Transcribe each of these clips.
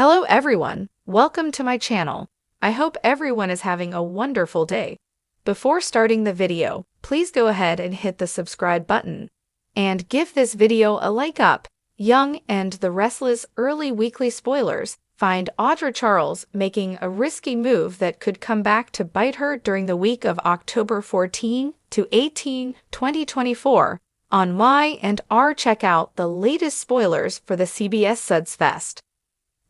Hello everyone, welcome to my channel. I hope everyone is having a wonderful day. Before starting the video, please go ahead and hit the subscribe button. And give this video a like up. Y&R the Restless early weekly spoilers find Audra Charles making a risky move that could come back to bite her during the week of October 14 to 18, 2024. On Y&R, check out the latest spoilers for the CBS Suds Fest.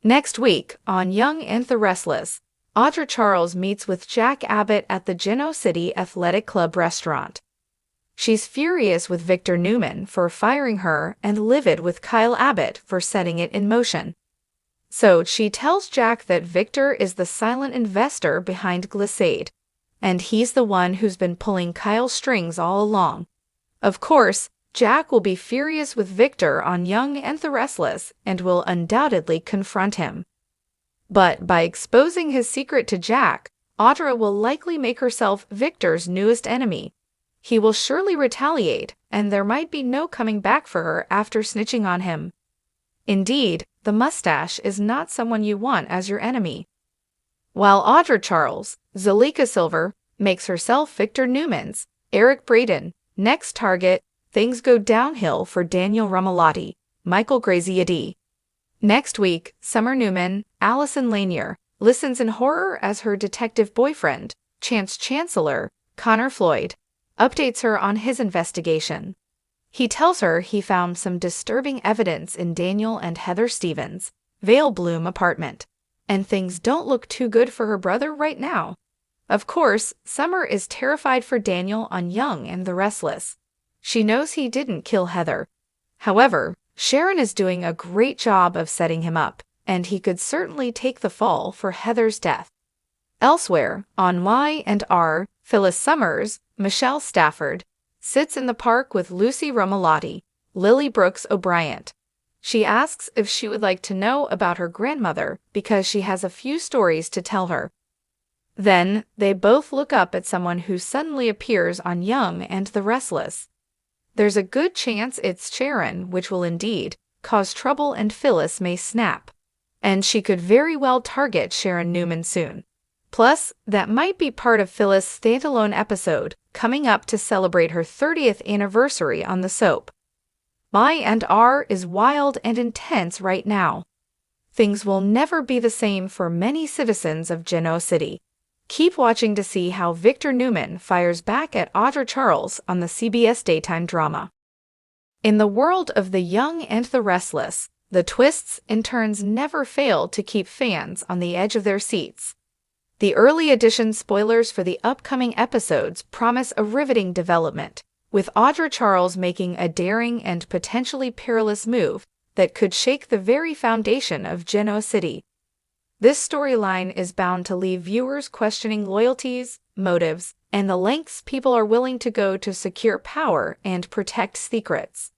Next week, on Y&R the Restless, Audra Charles meets with Jack Abbott at the Genoa City Athletic Club restaurant. She's furious with Victor Newman for firing her and livid with Kyle Abbott for setting it in motion. So she tells Jack that Victor is the silent investor behind Glissade, and he's the one who's been pulling Kyle's strings all along. Of course, Jack will be furious with Victor on Y&R the Restless and will undoubtedly confront him. But by exposing his secret to Jack, Audra will likely make herself Victor's newest enemy. He will surely retaliate, and there might be no coming back for her after snitching on him. Indeed, the mustache is not someone you want as your enemy. While Audra Charles, Zalika Silver, makes herself Victor Newman's, Eric Braeden, next target, things go downhill for Daniel Rumalotti, Michael Graziadei. Next week, Summer Newman, Allison Lanier, listens in horror as her detective boyfriend, Chance Chancellor, Connor Floyd, updates her on his investigation. He tells her he found some disturbing evidence in Daniel and Heather Stevens' Vale Bloom apartment, and things don't look too good for her brother right now. Of course, Summer is terrified for Daniel on Y&R the Restless. She knows he didn't kill Heather. However, Sharon is doing a great job of setting him up, and he could certainly take the fall for Heather's death. Elsewhere, on Y&R, Phyllis Summers, Michelle Stafford, sits in the park with Lucy Rumalotti, Lily Brooks O'Brien. She asks if she would like to know about her grandmother because she has a few stories to tell her. Then, they both look up at someone who suddenly appears on Y&R the Restless. There's a good chance it's Sharon, which will indeed cause trouble, and Phyllis may snap. And she could very well target Sharon Newman soon. Plus, that might be part of Phyllis' standalone episode coming up to celebrate her 30th anniversary on the soap. Y&R is wild and intense right now. Things will never be the same for many citizens of Genoa City. Keep watching to see how Victor Newman fires back at Audra Charles on the CBS daytime drama. In the world of the Y&R the Restless, the twists and turns never fail to keep fans on the edge of their seats. The early edition spoilers for the upcoming episodes promise a riveting development, with Audra Charles making a daring and potentially perilous move that could shake the very foundation of Genoa City. This storyline is bound to leave viewers questioning loyalties, motives, and the lengths people are willing to go to secure power and protect secrets.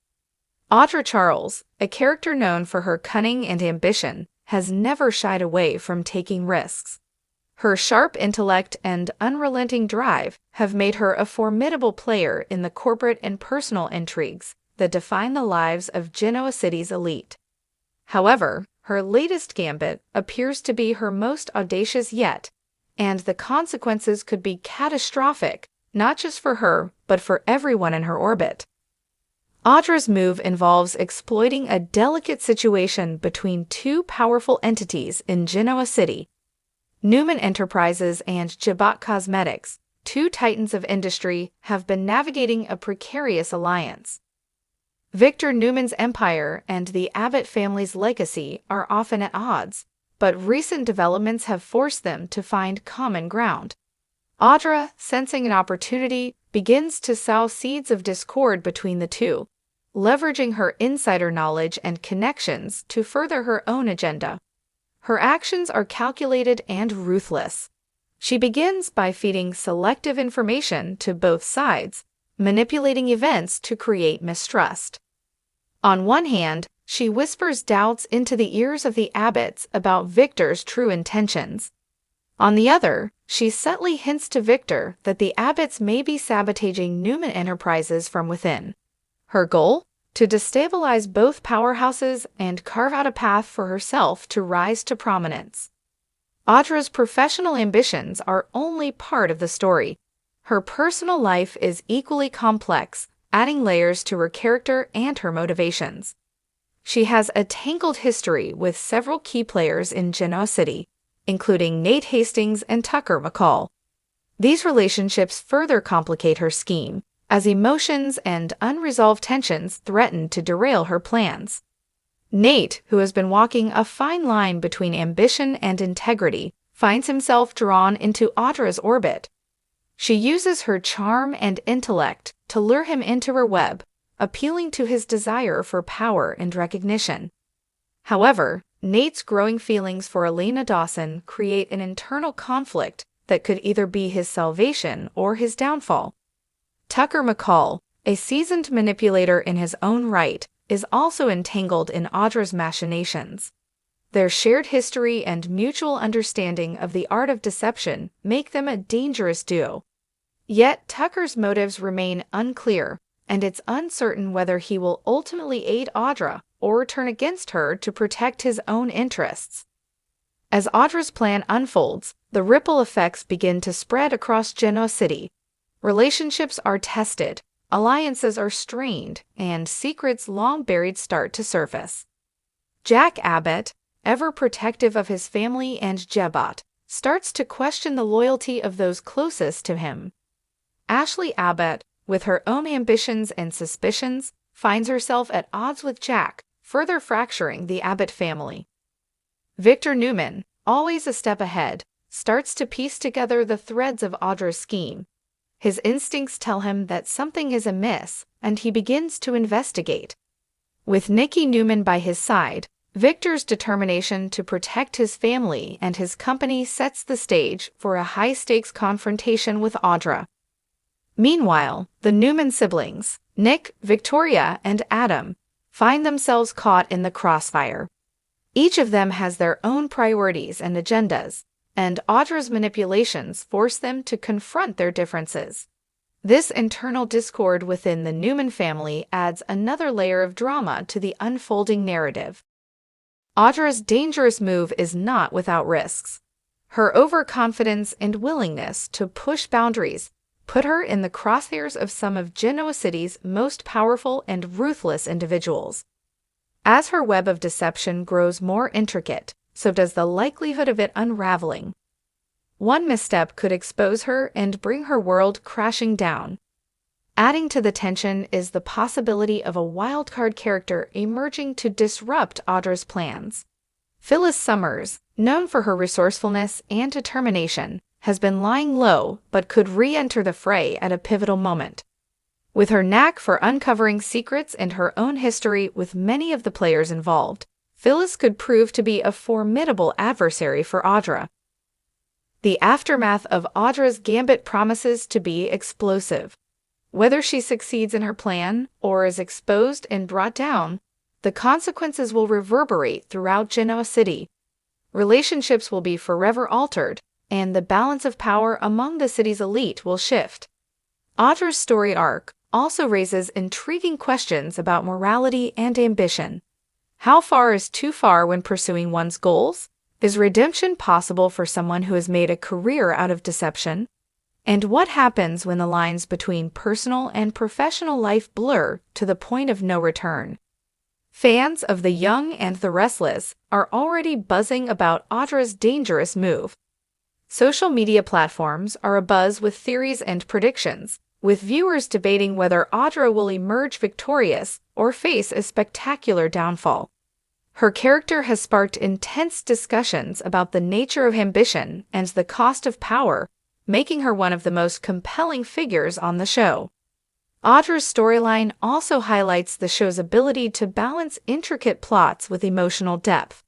Audra Charles, a character known for her cunning and ambition, has never shied away from taking risks. Her sharp intellect and unrelenting drive have made her a formidable player in the corporate and personal intrigues that define the lives of Genoa City's elite. However, her latest gambit appears to be her most audacious yet, and the consequences could be catastrophic, not just for her, but for everyone in her orbit. Audra's move involves exploiting a delicate situation between two powerful entities in Genoa City, Newman Enterprises and Jabot Cosmetics, two titans of industry, have been navigating a precarious alliance. Victor Newman's empire and the Abbott family's legacy are often at odds, but recent developments have forced them to find common ground. Audra, sensing an opportunity, begins to sow seeds of discord between the two, leveraging her insider knowledge and connections to further her own agenda. Her actions are calculated and ruthless. She begins by feeding selective information to both sides, manipulating events to create mistrust. On one hand, she whispers doubts into the ears of the Abbotts about Victor's true intentions. On the other, she subtly hints to Victor that the Abbotts may be sabotaging Newman Enterprises from within. Her goal? to destabilize both powerhouses and carve out a path for herself to rise to prominence. Audra's professional ambitions are only part of the story. Her personal life is equally complex, adding layers to her character and her motivations. She has a tangled history with several key players in Genoa City, including Nate Hastings and Tucker McCall. These relationships further complicate her scheme, as emotions and unresolved tensions threaten to derail her plans. Nate, who has been walking a fine line between ambition and integrity, finds himself drawn into Audra's orbit. She uses her charm and intellect to lure him into her web, appealing to his desire for power and recognition. However, Nate's growing feelings for Elena Dawson create an internal conflict that could either be his salvation or his downfall. Tucker McCall, a seasoned manipulator in his own right, is also entangled in Audra's machinations. Their shared history and mutual understanding of the art of deception make them a dangerous duo. Yet Tucker's motives remain unclear, and it's uncertain whether he will ultimately aid Audra or turn against her to protect his own interests. As Audra's plan unfolds, the ripple effects begin to spread across Genoa City. Relationships are tested, alliances are strained, and secrets long buried start to surface. Jack Abbott, ever protective of his family and Jebot, starts to question the loyalty of those closest to him. Ashley Abbott, with her own ambitions and suspicions, finds herself at odds with Jack, further fracturing the Abbott family. Victor Newman, always a step ahead, starts to piece together the threads of Audra's scheme. His instincts tell him that something is amiss, and he begins to investigate. With Nikki Newman by his side, Victor's determination to protect his family and his company sets the stage for a high-stakes confrontation with Audra. Meanwhile, the Newman siblings, Nick, Victoria, and Adam, find themselves caught in the crossfire. Each of them has their own priorities and agendas, and Audra's manipulations force them to confront their differences. This internal discord within the Newman family adds another layer of drama to the unfolding narrative. Audra's dangerous move is not without risks. Her overconfidence and willingness to push boundaries put her in the crosshairs of some of Genoa City's most powerful and ruthless individuals. As her web of deception grows more intricate, so does the likelihood of it unraveling. One misstep could expose her and bring her world crashing down. Adding to the tension is the possibility of a wildcard character emerging to disrupt Audra's plans. Phyllis Summers, known for her resourcefulness and determination, has been lying low but could re-enter the fray at a pivotal moment. With her knack for uncovering secrets and her own history with many of the players involved, Phyllis could prove to be a formidable adversary for Audra. The aftermath of Audra's gambit promises to be explosive. Whether she succeeds in her plan or is exposed and brought down, the consequences will reverberate throughout Genoa City. Relationships will be forever altered, and the balance of power among the city's elite will shift. Audra's story arc also raises intriguing questions about morality and ambition. How far is too far when pursuing one's goals? Is redemption possible for someone who has made a career out of deception? And what happens when the lines between personal and professional life blur to the point of no return? Fans of The Young and the Restless are already buzzing about Audra's dangerous move. Social media platforms are abuzz with theories and predictions, with viewers debating whether Audra will emerge victorious or face a spectacular downfall. Her character has sparked intense discussions about the nature of ambition and the cost of power, making her one of the most compelling figures on the show. Audra's storyline also highlights the show's ability to balance intricate plots with emotional depth.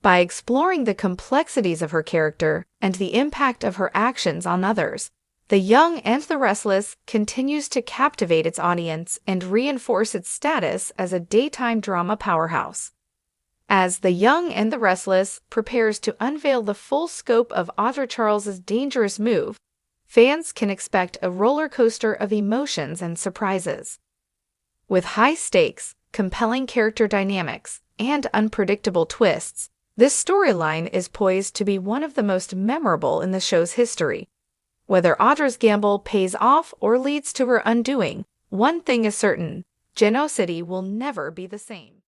By exploring the complexities of her character and the impact of her actions on others, The Young and the Restless continues to captivate its audience and reinforce its status as a daytime drama powerhouse. As The Young and the Restless prepares to unveil the full scope of Audra Charles's dangerous move, fans can expect a roller coaster of emotions and surprises. With high stakes, compelling character dynamics, and unpredictable twists, this storyline is poised to be one of the most memorable in the show's history. Whether Audra's gamble pays off or leads to her undoing, one thing is certain: Genosity will never be the same.